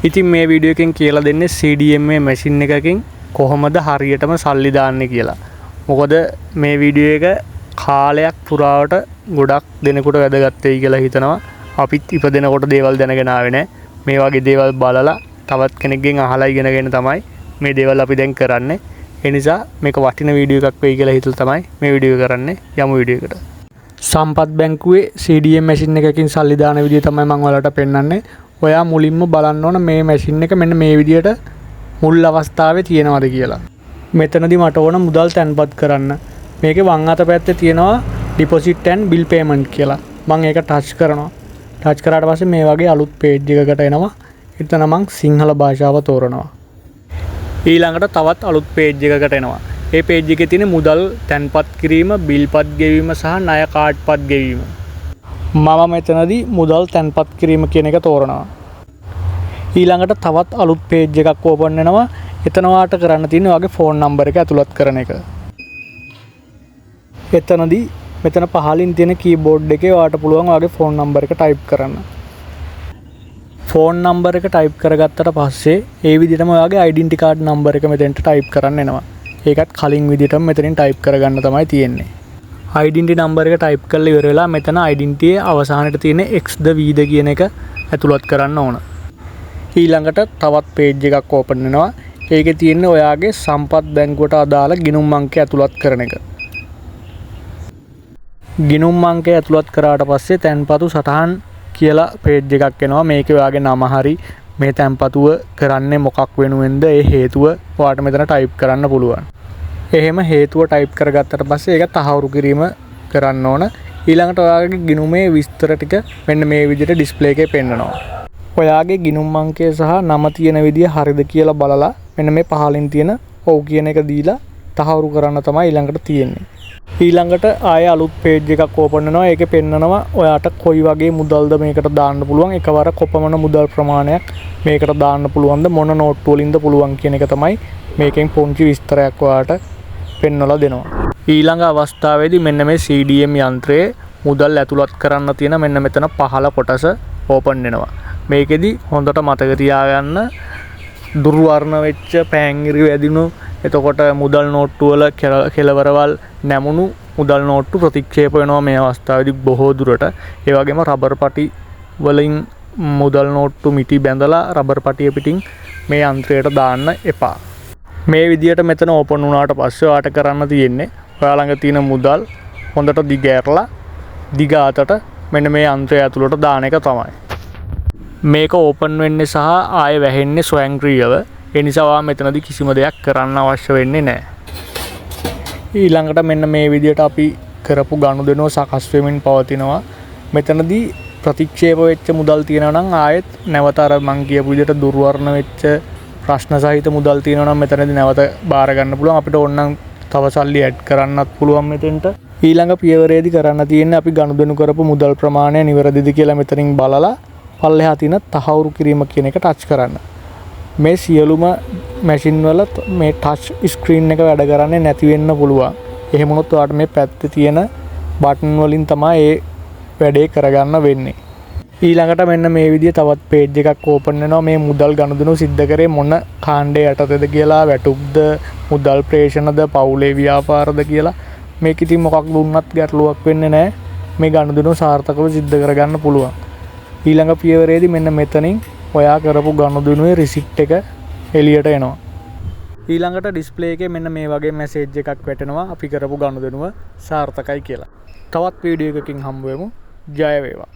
ඉතින් මේ වීඩියෝ එකෙන් කියලා දෙන්නේ CDMA මැෂින් එකකින් කොහොමද හරියටම සල්ලි දාන්නේ කියලා. මොකද මේ වීඩියෝ එක කාලයක් පුරාවට ගොඩක් දෙනෙකුට වැදගත් වෙයි කියලා හිතනවා. අපිත් ඉපදෙනකොට දේවල් දැනගෙන ආවේ නැහැ. මේ වගේ දේවල් බලලා තවත් කෙනෙක්ගෙන් අහලා ඉගෙනගෙන තමයි මේ දේවල් අපි දැන් කරන්නේ. ඒ නිසා මේක වටින වීඩියෝ එකක් වෙයි කියලා හිතලා තමයි මේ වීඩියෝ කරන්නේ. යමු වීඩියෝ එකට. සම්පත් බැංකුවේ CDM මැෂින් එකකින් සල්ලි දාන විදිය තමයි මම ඔයාලට පෙන්නන්නේ. ඔයා මුලින්ම බලන්න ඕන මේ මැෂින් එක මෙන්න මේ විදියට මුල් අවස්ථාවේ තියෙනවද කියලා. මෙතනදී මට ඕන මුදල් තැන්පත් කරන්න. මේකේ වම් අත පැත්තේ තියෙනවා deposit and bill payment කියලා. මම ඒක ටච් කරනවා. ටච් කරාට පස්සේ මේ වගේ අලුත් page එකකට එනවා. එතන මම සිංහල භාෂාව තෝරනවා. ඊළඟට තවත් අලුත් page එකකට එනවා. මේ page එකේ තියෙන මුදල් තැන්පත් කිරීම, බිල්පත් ගෙවීම සහ ණය කාඩ්පත් ගෙවීම. මම මෙතනදී මුදල් තැන්පත් කිරීම කියන එක තෝරනවා. ඊළඟට තවත් අලුත් page එකක් ඕපන් වෙනවා. එතන වාට කරන්න තියෙන්නේ ඔයාගේ ෆෝන් නම්බර් එක ඇතුළත් කරන එක. එතනදී මෙතන පහලින් තියෙන කීබෝඩ් එකේ ඔයාට පුළුවන් ඔයාගේ ෆෝන් නම්බර් එක ටයිප් කරන්න. ෆෝන් නම්බර් එක ටයිප් කරගත්තට පස්සේ ඒ විදිහටම ඔයාගේ ඩෙන්ටිටි කාඩ් නම්බර් එක මෙතෙන්ට ටයිප් කරන්න එනවා. ඒකත් කලින් විදිහටම මෙතනින් ටයිප් කරගන්න තමයි තියෙන්නේ. ඩෙන්ටිටි නම්බර් එක ටයිප් කරලා ඉවර වෙලා මෙතන ඩෙන්ටිටියේ අවසානයේ තියෙන X ද V ද කියන එක ඇතුළත් කරන්න ඕන. ඊළඟට තවත් page එකක් ඕපන් වෙනවා. ඒකේ තියෙන්නේ ඔයාගේ සම්පත් බැංකුවට අදාළ ගිණුම් අංකය ඇතුළත් කරන එක. ගිණුම් අංකය ඇතුළත් කරාට පස්සේ තැන්පතු සටහන් කියලා page එකක් එනවා. මේකේ ඔයාගේ නම හරි මේ තැන්පතුව කරන්නේ මොකක් වෙනුවෙන්ද ඒ හේතුව ඔයාට මෙතන ටයිප් කරන්න පුළුවන්. එහෙම හේතුව ටයිප් කරගත්තට පස්සේ ඒක තහවුරු කිරීම කරන්න ඕන. ඊළඟට ඔයාගේ ගිණුමේ විස්තර ටික මෙන්න මේ විදිහට ඩිස්ප්ලේ එකේ පෙන්නනවා. ඔයාගේ ගිණුම් අංකය සහ නම තියෙන විදිය හරිද කියලා බලලා මෙන්න මේ පහලින් තියෙන ඔව් කියන එක දීලා තහවුරු කරන්න තමයි ඊළඟට තියෙන්නේ. ඊළඟට ආයෙ අලුත් page එකක් ඕපන් වෙනවා. ඒකේ පෙන්නනවා ඔයාට කොයි වගේ මුදල්ද මේකට දාන්න පුළුවන්, එකවර කොපමණ මුදල් ප්‍රමාණයක් මේකට දාන්න පුළුවන්ද, මොන නෝට්ටු වලින්ද පුළුවන් කියන එක තමයි මේකෙන් පොන්චි විස්තරයක් ඔයාට පෙන්වලා දෙනවා. ඊළඟ අවස්ථාවේදී මෙන්න මේ CDM යන්ත්‍රයේ මුදල් ඇතුළත් කරන්න තියෙන මෙන්න මෙතන පහළ කොටස ඕපන් වෙනවා. මේකෙදි හොඳට මතක තියාගන්න දුර්වර්ණ වෙච්ච පෑන්ගිරි වැදිනු, එතකොට මුදල් නෝට්ටු වල කෙලවරවල් නැමුණු මුදල් නෝට්ටු ප්‍රතික්ෂේප වෙනවා මේ අවස්ථාවේදී බොහෝ දුරට. ඒ වගේම රබර් පටි වලින් මුදල් නෝට්ටු මිටි බැඳලා රබර් පටිය පිටින් මේ යන්ත්‍රයට දාන්න එපා. මේ විදියට මෙතන ඕපන් වුණාට පස්සේ ඔයාට කරන්න තියෙන්නේ ඔයා ළඟ තියෙන මුදල් හොඳට දිගෑරලා දිග අතට මෙන්න මේ යන්ත්‍රය ඇතුළට දාන එක තමයි. මේක ඕපන් වෙන්නේ සහ ආයෙ වැහෙන්නේ ස්වයංක්‍රීයව. ඒ නිසා ඔයා මෙතනදී කිසිම දෙයක් කරන්න අවශ්‍ය වෙන්නේ නැහැ. ඊළඟට මෙන්න මේ විදියට අපි කරපු ගනුදෙනුව සකස් වෙමින් පවතිනවා. මෙතනදී ප්‍රතික්ෂේප වෙච්ච මුදල් තියෙනවා නම් ආයෙත් නැවත අර මං කියපු විදියට දුර්වර්ණ වෙච්ච ප්‍රශ්න සහිත මුදල් තියෙනවා නම් මෙතනදී නැවත බාර ගන්න පුළුවන්. අපිට ඕන නම් තව සල්ලි ඇඩ් කරන්නත් පුළුවන් මෙතෙන්ට. ඊළඟ පියවරේදී කරන්න තියෙන්නේ අපි ගනුදෙනු කරපු මුදල් ප්‍රමාණය නිවැරදිද කියලා මෙතනින් බලලා පල්ලෙහා තියෙන තහවුරු කිරීම කියන එක ටච් කරන්න. මේ සියලුම මැෂින් වල මේ ටච් ස්ක්‍රීන් එක වැඩ කරන්නේ නැති වෙන්න පුළුවන්. එහෙම වුණොත් ඔයාලට මේ පැත්තේ තියෙන බටන් වලින් තමයි ඒ වැඩේ කරගන්න වෙන්නේ. ඊළඟට මෙන්න මේ විදිය තවත් page එකක් ඕපන් වෙනවා. මේ මුදල් ගනුදෙනු සිද්ධ කරේ මොන කාණ්ඩේ යටතේද කියලා, වැටුප්ද, මුදල් ප්‍රේෂණද, පවුලේ ව්‍යාපාරද කියලා. මේක ඉතින් මොකක් දුන්නත් ගැටලුවක් වෙන්නේ නැහැ. මේ ගනුදෙනු සාර්ථකව සිද්ධ කරගන්න පුළුවන්. ඊළඟ පියවරේදී මෙන්න මෙතනින් ඔයා කරපු ගනුදෙනුවේ රිසිට් එක එළියට එනවා. ඊළඟට ඩිස්ප්ලේ එකේ මෙන්න මේ වගේ මැසේජ් එකක් වැටෙනවා අපි කරපු ගනුදෙනුව සාර්ථකයි කියලා. තවත් වීඩියෝ එකකින් හම්බ වෙමු. ජය වේවා.